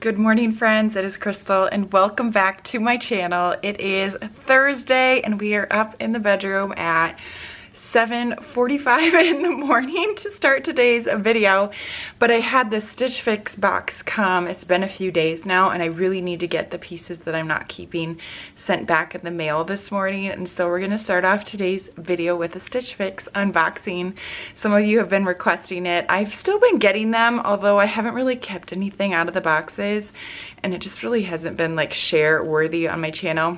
Good morning, friends. It is Crystal and welcome back to my channel. It is Thursday and we are up in the bedroom at 7:45 in the morning to start today's video. But I had this Stitch Fix box come. It's been a few days now and I really need to get the pieces that I'm not keeping sent back in the mail this morning. And so we're gonna start off today's video with a Stitch Fix unboxing. Some of you have been requesting it. I've still been getting them, although I haven't really kept anything out of the boxes and it just really hasn't been like share worthy on my channel.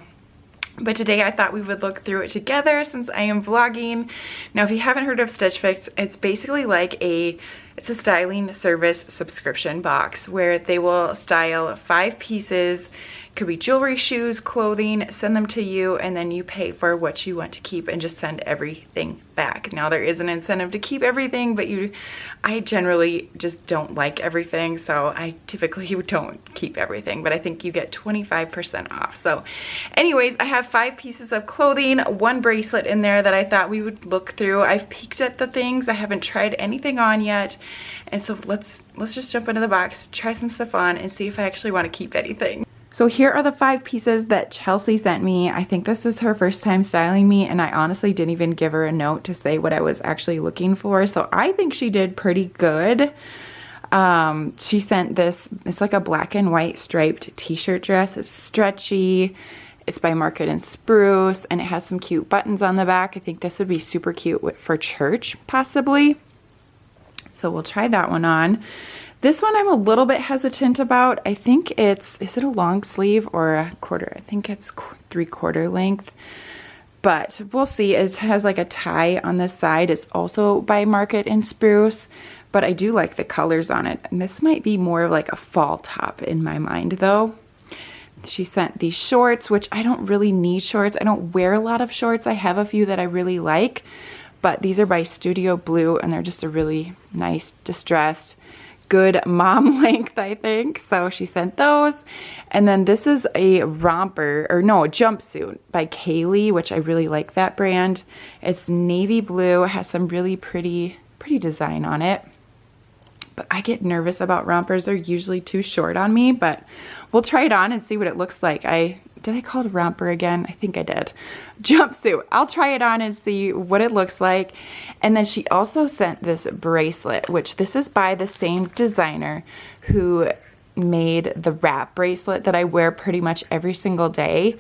But today I thought we would look through it together since I am vlogging. Now, if you haven't heard of Stitch Fix, it's basically like it's a styling service subscription box where they will style 5 pieces. Could be jewelry, shoes, clothing, send them to you, and then you pay for what you want to keep and just send everything back. Now, there is an incentive to keep everything, but I generally just don't like everything, so I typically don't keep everything, but I think you get 25% off. So anyways, I have 5 pieces of clothing, 1 bracelet in there that I thought we would look through. I've peeked at the things. I haven't tried anything on yet, and so let's just jump into the box, try some stuff on, and see if I actually want to keep anything. So here are the 5 pieces that Chelsea sent me. I think this is her first time styling me, and I honestly didn't even give her a note to say what I was actually looking for. So I think she did pretty good. She sent this, it's like a black and white striped t-shirt dress. It's stretchy. It's by Market and Spruce, and it has some cute buttons on the back. I think this would be super cute for church, possibly. So we'll try that one on. This one I'm a little bit hesitant about. I think is it a long sleeve or a quarter? I think it's 3/4 length, but we'll see. It has like a tie on this side. It's also by Market and Spruce, but I do like the colors on it. And this might be more of like a fall top in my mind though. She sent these shorts, which I don't really need shorts. I don't wear a lot of shorts. I have a few that I really like, but these are by Studio Blue and they're just a really nice distressed, good mom length, I think. So she sent those. And then this is a romper, or no, a jumpsuit by Kaileigh, which I really like that brand. It's navy blue, it has some really pretty design on it. But I get nervous about rompers. They're usually too short on me, but we'll try it on and see what it looks like. Did I call it a romper again? I think I did. Jumpsuit. I'll try it on and see what it looks like. And then she also sent this bracelet, which this is by the same designer who made the wrap bracelet that I wear pretty much every single day.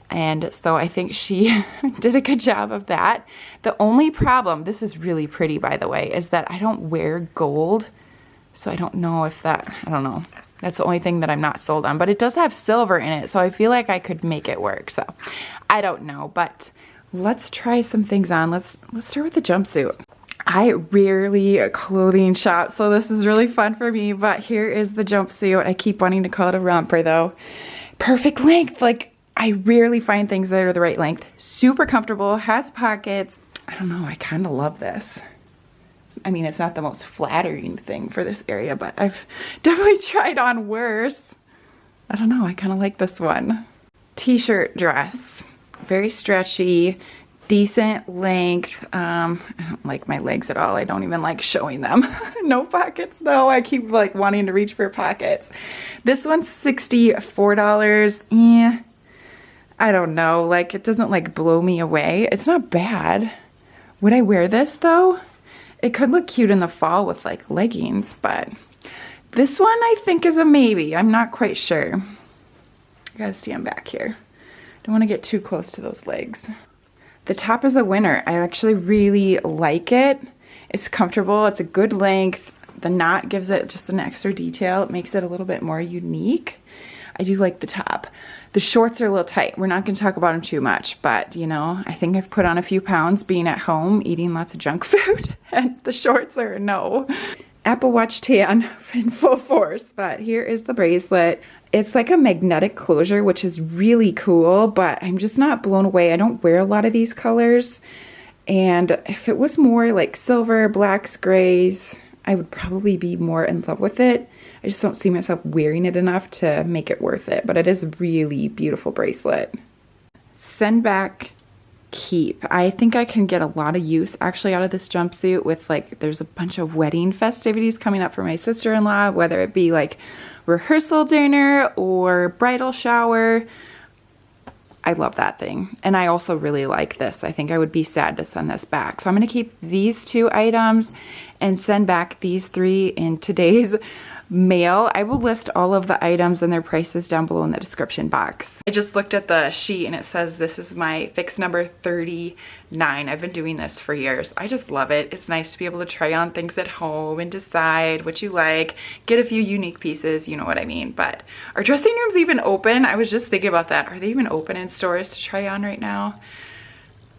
And so I think she did a good job of that. The only problem, this is really pretty by the way, is that I don't wear gold. So I don't know if I don't know. That's the only thing that I'm not sold on, but it does have silver in it, so I feel like I could make it work. So I don't know, but let's try some things on. Let's start with the jumpsuit. I rarely clothing shop, so this is really fun for me, but here is the jumpsuit. I keep wanting to call it a romper though. Perfect length. Like, I rarely find things that are the right length. Super comfortable, has pockets. I don't know, I kind of love this. I mean, it's not the most flattering thing for this area, but I've definitely tried on worse. I don't know, I kind of like this one. T-shirt dress, very stretchy, decent length. I don't like my legs at all. I don't even like showing them. No pockets though. I keep like wanting to reach for pockets. This one's $64. Yeah, I don't know. Like, it doesn't like blow me away. It's not bad. Would I wear this though? It could look cute in the fall with like leggings, but this one I think is a maybe. I'm not quite sure. I gotta stand back here. Don't want to get too close to those legs. The top is a winner. I actually really like it. It's comfortable. It's a good length. The knot gives it just an extra detail. It makes it a little bit more unique. I do like the top. The shorts are a little tight. We're not going to talk about them too much, but you know, I think I've put on a few pounds being at home, eating lots of junk food, and the shorts are no. Apple Watch tan in full force, but here is the bracelet. It's like a magnetic closure, which is really cool, but I'm just not blown away. I don't wear a lot of these colors, and if it was more like silver, blacks, grays, I would probably be more in love with it. I just don't see myself wearing it enough to make it worth it, but it is a really beautiful bracelet. Send back keep. I think I can get a lot of use actually out of this jumpsuit with like, there's a bunch of wedding festivities coming up for my sister-in-law, whether it be like rehearsal dinner or bridal shower. I love that thing. And I also really like this. I think I would be sad to send this back. So I'm gonna keep these 2 items and send back these 3 in today's mail. I will list all of the items and their prices down below in the description box. I just looked at the sheet and it says this is my fix number 39. I've been doing this for years. I just love it. It's nice to be able to try on things at home and decide what you like, get a few unique pieces, you know what I mean. But are dressing rooms even open? I was just thinking about that. Are they even open in stores to try on right now?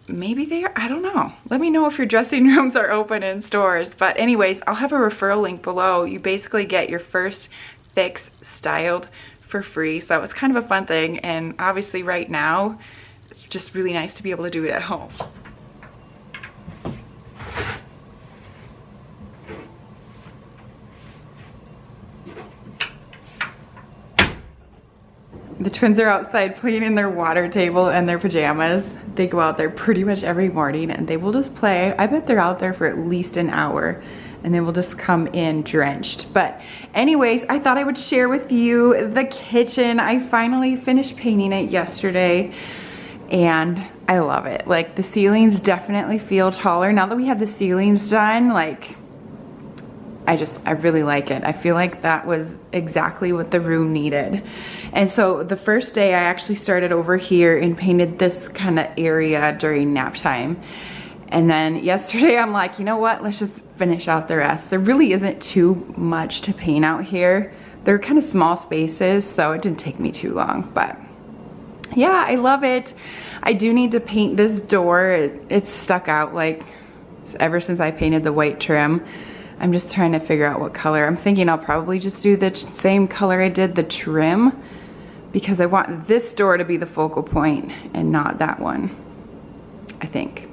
Maybe they are, I don't know. Let me know if your dressing rooms are open in stores. But anyways, I'll have a referral link below. You basically get your first fix styled for free. So that was kind of a fun thing. And obviously right now, it's just really nice to be able to do it at home. The twins are outside playing in their water table and their pajamas. They go out there pretty much every morning and they will just play. I bet they're out there for at least an hour and they will just come in drenched. But anyways, I thought I would share with you the kitchen. I finally finished painting it yesterday and I love it. Like the ceilings definitely feel taller. Now that we have the ceilings done, like I really like it. I feel like that was exactly what the room needed. And so the first day I actually started over here and painted this kind of area during nap time. And then yesterday I'm like, you know what? Let's just finish out the rest. There really isn't too much to paint out here. They're kind of small spaces, so it didn't take me too long, but yeah, I love it. I do need to paint this door. It's stuck out like ever since I painted the white trim. I'm just trying to figure out what color. I'm thinking I'll probably just do the same color I did the trim because I want this door to be the focal point and not that one, I think.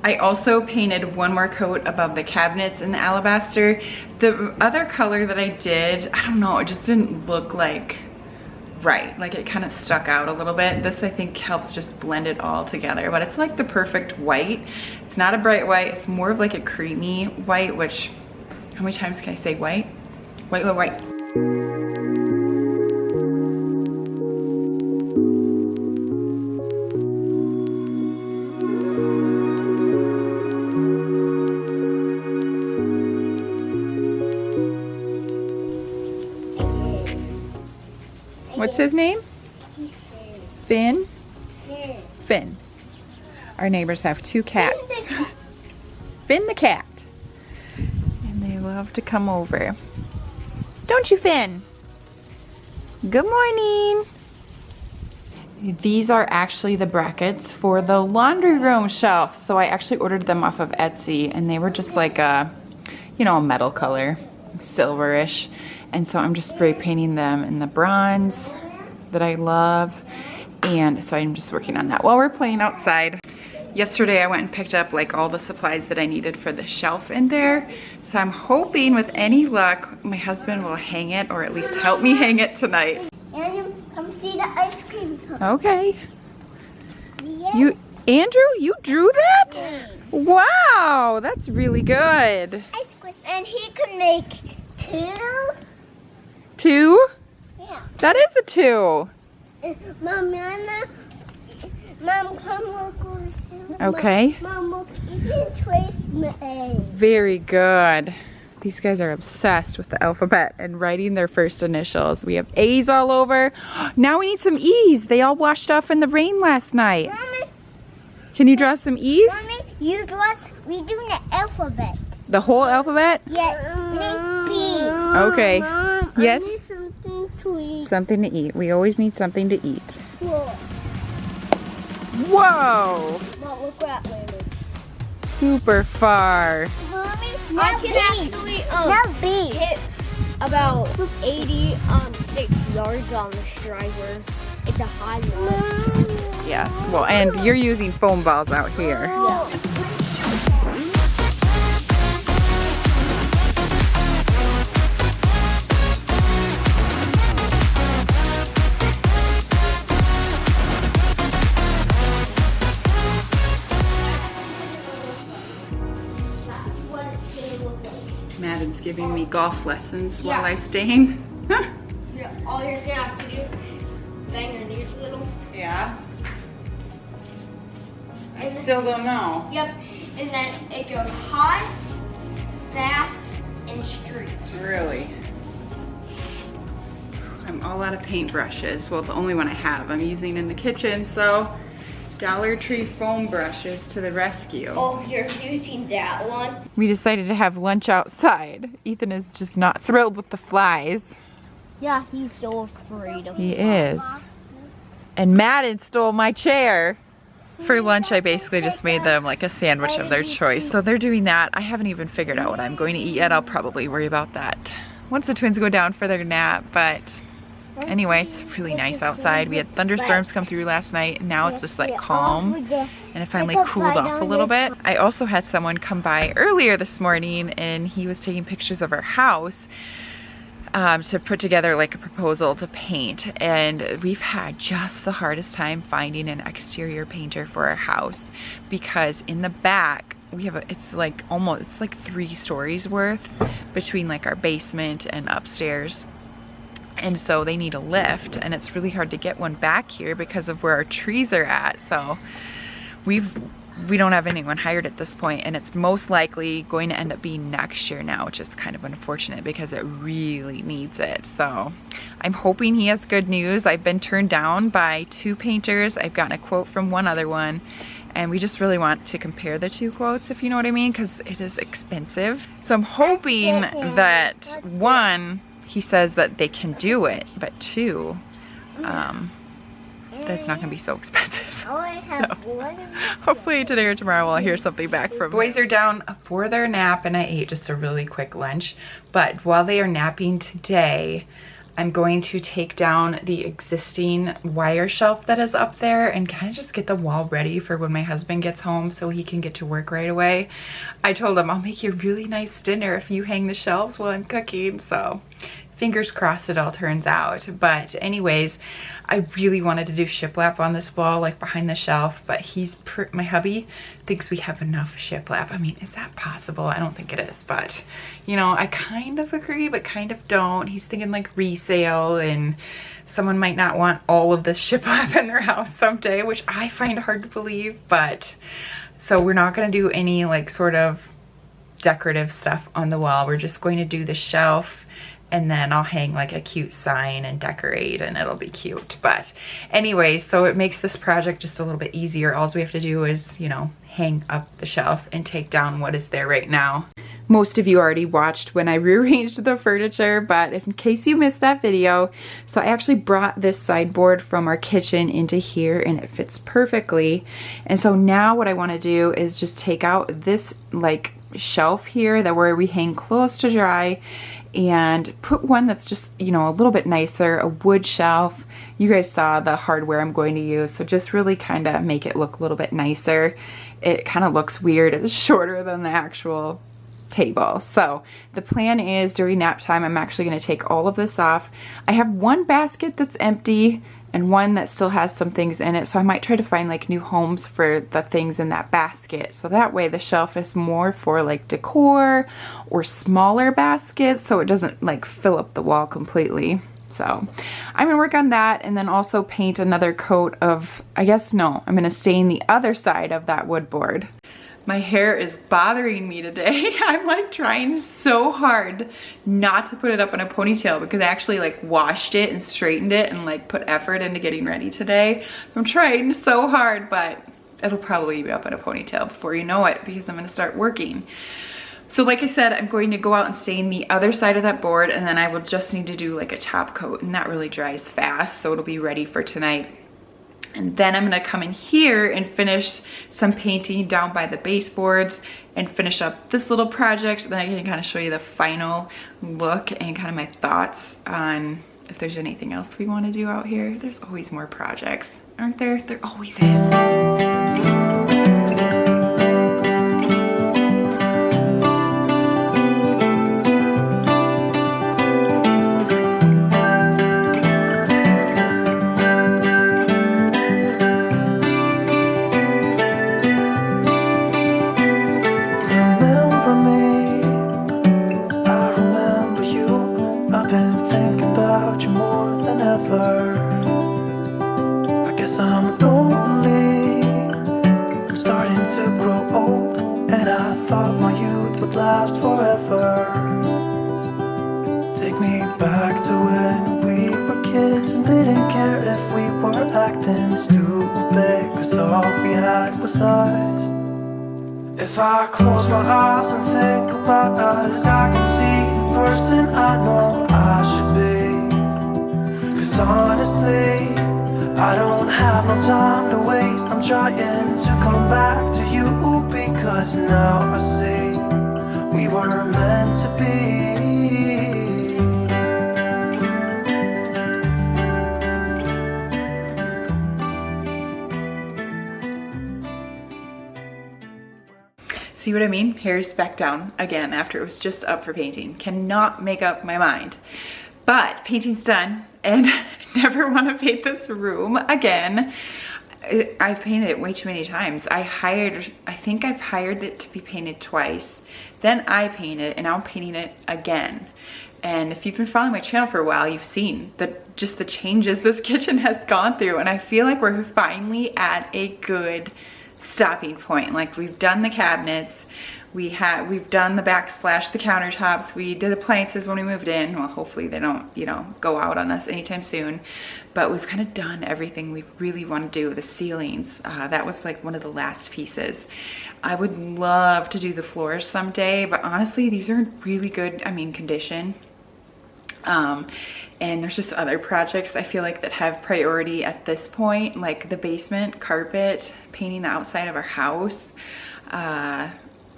I also painted one more coat above the cabinets in the alabaster. The other color that I did, I don't know, it just didn't look like right. Like it kind of stuck out a little bit. This I think helps just blend it all together, but it's like the perfect white. It's not a bright white, it's more of like a creamy white, which how many times can I say white? White, white, white. What's his name? Finn? Finn. Our neighbors have 2 cats. Finn the cat. Love to come over. Don't you, Finn? Good morning. These are actually the brackets for the laundry room shelf. So I actually ordered them off of Etsy and they were just like a, you know, a metal color, silverish. And so I'm just spray painting them in the bronze that I love. And so I'm just working on that while we're playing outside. Yesterday I went and picked up like all the supplies that I needed for the shelf in there. So I'm hoping with any luck, my husband will hang it or at least help me hang it tonight. Andrew, come see the ice cream cone. Okay. Yeah. Andrew, you drew that? Yes. Wow, that's really good. Ice cream. And he could make 2. 2? Yeah. That is a 2. Mom, come look over here. Okay. Mom, look, you can trace my A. Very good. These guys are obsessed with the alphabet and writing their first initials. We have A's all over. Now we need some E's. They all washed off in the rain last night. Mommy, can you draw some E's? Mommy, you draw, we do the alphabet. The whole alphabet? Yes. B. Okay. Mom, yes? I need something to eat. Something to eat. We always need something to eat. Whoa. Whoa! Mom, look that way. Super far. Mommy, I can actually hit about 86 yards on the striker. It's a high run. Yes. Well, and you're using foam balls out here. Yeah. Madden's giving me golf lessons while I stain. Yeah, all you're gonna have to do, bang your knees a little. Yeah. I still don't know. Yep, and then it goes high, fast, and straight. Really? I'm all out of paintbrushes. Well, the only one I have I'm using in the kitchen, so Dollar Tree foam brushes to the rescue. Oh, you're using that one? We decided to have lunch outside. Ethan is just not thrilled with the flies. Yeah, he's so afraid of He is. And Madden stole my chair. For lunch, I basically just made them like a sandwich of their choice. So they're doing that. I haven't even figured out what I'm going to eat yet. I'll probably worry about that once the twins go down for their nap. But anyway, it's really nice outside. We had thunderstorms come through last night, and now it's just like calm, and it finally cooled off a little bit. I also had someone come by earlier this morning, and he was taking pictures of our house to put together like a proposal to paint, and we've had just the hardest time finding an exterior painter for our house, because in the back we have it's like 3 stories worth between like our basement and upstairs. And so they need a lift, and it's really hard to get one back here because of where our trees are at. So we don't have anyone hired at this point, and it's most likely going to end up being next year now, which is kind of unfortunate because it really needs it. So I'm hoping he has good news. I've been turned down by 2 painters. I've gotten a quote from one other one, and we just really want to compare the 2 quotes, if you know what I mean, because it is expensive. So I'm hoping that 1, he says that they can do it, but 2, that's not gonna be so expensive. So hopefully today or tomorrow I'll hear something back from them. Boys are down for their nap, and I ate just a really quick lunch. But while they are napping today, I'm going to take down the existing wire shelf that is up there and kind of just get the wall ready for when my husband gets home so he can get to work right away. I told him I'll make you a really nice dinner if you hang the shelves while I'm cooking, so fingers crossed it all turns out. But anyways, I really wanted to do shiplap on this wall, like behind the shelf, but my hubby thinks we have enough shiplap. I mean, is that possible? I don't think it is, but you know, I kind of agree, but kind of don't. He's thinking like resale, and someone might not want all of this shiplap in their house someday, which I find hard to believe. But so we're not gonna do any like sort of decorative stuff on the wall. We're just going to do the shelf, and then I'll hang like a cute sign and decorate, and it'll be cute. But anyway, so it makes this project just a little bit easier. All we have to do is, you know, hang up the shelf and take down what is there right now. Most of you already watched when I rearranged the furniture, but in case you missed that video, so I actually brought this sideboard from our kitchen into here, and it fits perfectly. And so now what I want to do is just take out this like shelf here that where we hang clothes to dry, and put one that's just, you know, a little bit nicer, a wood shelf. You guys saw the hardware I'm going to use, so just really kind of make it look a little bit nicer. It kind of looks weird. It's shorter than the actual table. So the plan is during nap time, I'm actually going to take all of this off. I have one basket that's empty and one that still has some things in it, so I might try to find like new homes for the things in that basket, so that way the shelf is more for like decor or smaller baskets, so it doesn't like fill up the wall completely. So I'm gonna work on that, and then also paint another coat of, I'm gonna stain the other side of that wood board. My hair is bothering me today. I'm like trying so hard not to put it up in a ponytail because I actually like washed it and straightened it and like put effort into getting ready today. I'm trying so hard, but it'll probably be up in a ponytail before you know it because I'm gonna start working. So like I said, I'm going to go out and stain the other side of that board, and then I will just need to do like a top coat, and that really dries fast, so it'll be ready for tonight. And then I'm gonna come in here and finish some painting down by the baseboards and finish up this little project. Then I can kind of show you the final look and kind of my thoughts on if there's anything else we want to do out here. There's always more projects, aren't there? There always is. last forever. Take me back to when we were kids and didn't care if we were acting stupid, cause all we had was us. If I close my eyes and think about us, I can see the person I know I should be. Cause honestly, I don't have no time to waste. I'm trying to come back to you, because now I see we were meant to be. See what I mean? Hair's back down again after it was just up for painting. Cannot make up my mind. But painting's done, and I never want to paint this room again. I've painted it way too many times. I think I've hired it to be painted twice. Then I painted, and now I'm painting it again. And if you've been following my channel for a while, you've seen just the changes this kitchen has gone through. And I feel like we're finally at a good stopping point. Like, we've done the cabinets, we've done the backsplash, the countertops, we did appliances when we moved in. Well, hopefully they don't, you know, go out on us anytime soon. But we've kind of done everything we really want to do. The ceilings, that was like one of the last pieces. I would love to do the floors someday, but honestly, these are in really good, condition. And there's just other projects I feel like that have priority at this point, like the basement carpet, painting the outside of our house,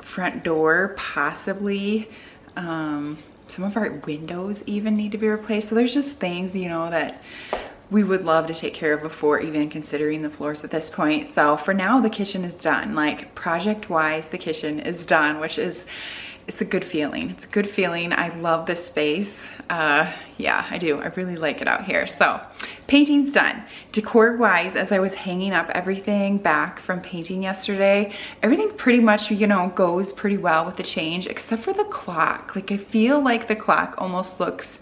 front door possibly, some of our windows even need to be replaced. So there's just things, you know, that we would love to take care of before even considering the floors at this point. So for now, the kitchen is done. Like, project wise, the kitchen is done, which is, it's a good feeling. It's a good feeling. I love this space. Yeah, I do. I really like it out here. So painting's done. Decor wise, as I was hanging up everything back from painting yesterday, everything pretty much, you know, goes pretty well with the change, except for the clock. Like, I feel like the clock almost looks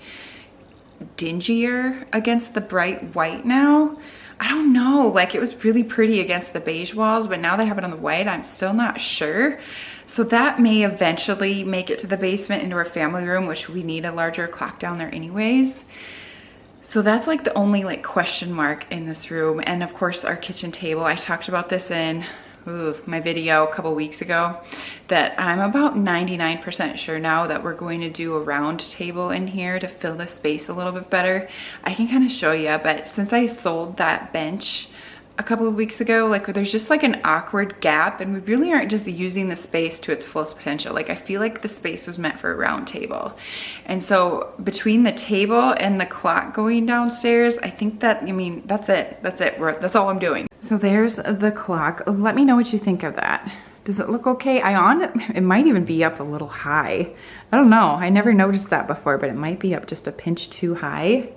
dingier against the bright white now. I don't know, like, it was really pretty against the beige walls, but now they have it on the white. I'm still not sure. So that may eventually make it to the basement into our family room, which we need a larger clock down there anyways. So that's like the only like question mark in this room. And of course our kitchen table, I talked about this in my video a couple weeks ago, that I'm about 99% sure now that we're going to do a round table in here to fill the space a little bit better. I can kind of show you, but since I sold that bench a couple of weeks ago, like, there's just like an awkward gap, and we really aren't just using the space to its fullest potential. Like, I feel like the space was meant for a round table. And so between the table and the clock going downstairs, I think that, that's it. That's all I'm doing. So there's the clock. Let me know what you think of that. Does it look okay? It might even be up a little high. I don't know. I never noticed that before, but it might be up just a pinch too high.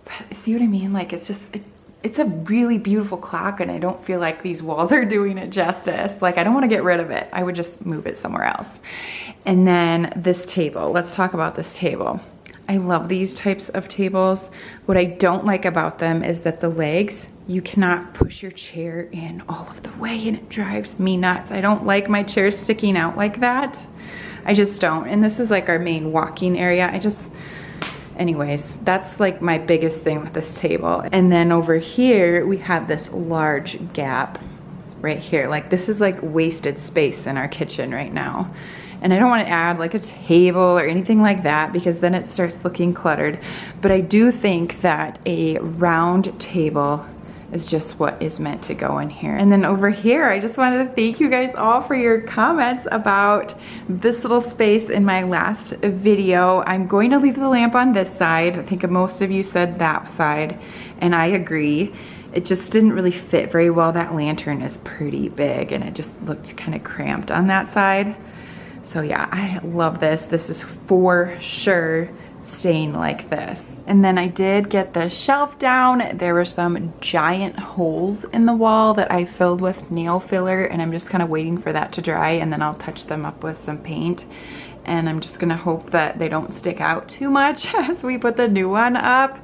But see what I mean? Like, it's just, it's a really beautiful clock, and I don't feel like these walls are doing it justice. Like, I don't want to get rid of it. I would just move it somewhere else. And then this table. Let's talk about this table. I love these types of tables. What I don't like about them is that the legs, you cannot push your chair in all of the way, and it drives me nuts. I don't like my chair sticking out like that. I just don't. And this is like our main walking area. Anyways, that's like my biggest thing with this table. And then over here, we have this large gap right here. Like, this is like wasted space in our kitchen right now. And I don't want to add like a table or anything like that, because then it starts looking cluttered. But I do think that a round table is just what is meant to go in here. And then over here, I just wanted to thank you guys all for your comments about this little space in my last video. I'm going to leave the lamp on this side. I think most of you said that side, and I agree. It just didn't really fit very well. That lantern is pretty big, and it just looked kind of cramped on that side. So yeah, I love this. This is for sure staying like this. And then I did get the shelf down. There were some giant holes in the wall that I filled with nail filler, and I'm just kind of waiting for that to dry, and then I'll touch them up with some paint. And I'm just gonna hope that they don't stick out too much as we put the new one up.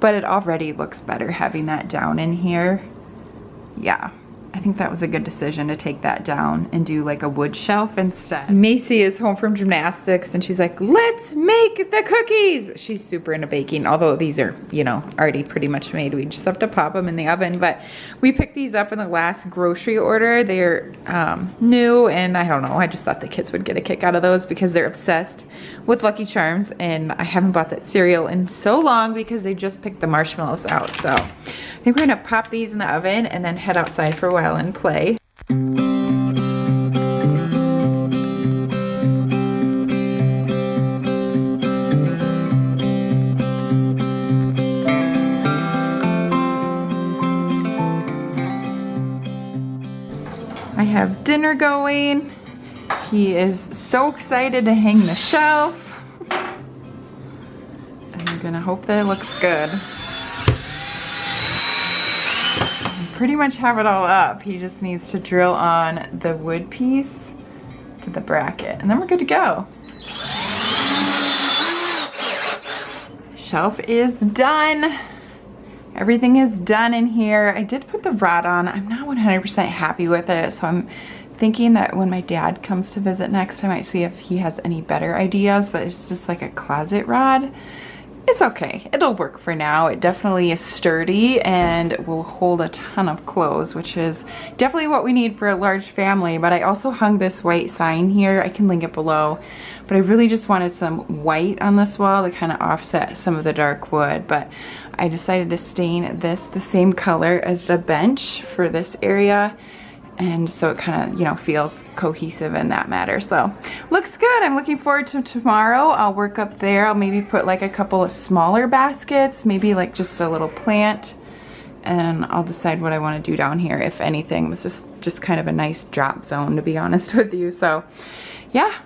But it already looks better having that down in here. Yeah, I think that was a good decision to take that down and do like a wood shelf instead. Macy is home from gymnastics and she's like, let's make the cookies. She's super into baking, although these are, you know, already pretty much made. We just have to pop them in the oven, but we picked these up in the last grocery order. They're new, and I don't know, I just thought the kids would get a kick out of those because they're obsessed with Lucky Charms, and I haven't bought that cereal in so long because they just picked the marshmallows out. So I think we're gonna pop these in the oven and then head outside for a while and play. I have dinner going. He is so excited to hang the shelf. And I'm gonna hope that it looks good. Pretty much have it all up. He just needs to drill on the wood piece to the bracket, and then we're good to go. Shelf is done. Everything is done in here. I did put the rod on. I'm not 100% happy with it, so I'm thinking that when my dad comes to visit next, I might see if he has any better ideas, but it's just like a closet rod. It's okay, it'll work for now. It definitely is sturdy and will hold a ton of clothes, which is definitely what we need for a large family. But I also hung this white sign here. I can link it below, but I really just wanted some white on this wall to kind of offset some of the dark wood. But I decided to stain this the same color as the bench for this area, and so it kind of, you know, feels cohesive in that matter. So looks good. I'm looking forward to tomorrow. I'll work up there. I'll maybe put like a couple of smaller baskets, maybe like just a little plant, and I'll decide what I want to do down here, if anything. This is just kind of a nice drop zone, to be honest with you. So yeah,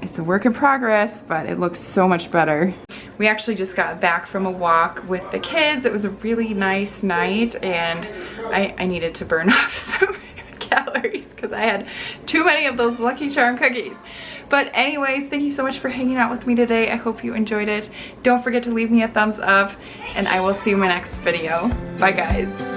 it's a work in progress, but it looks so much better. We actually just got back from a walk with the kids. It was a really nice night, and I needed to burn off some calories because I had too many of those Lucky Charm cookies. But anyways, thank you so much for hanging out with me today. I hope you enjoyed it. Don't forget to leave me a thumbs up, and I will see you in my next video. Bye guys.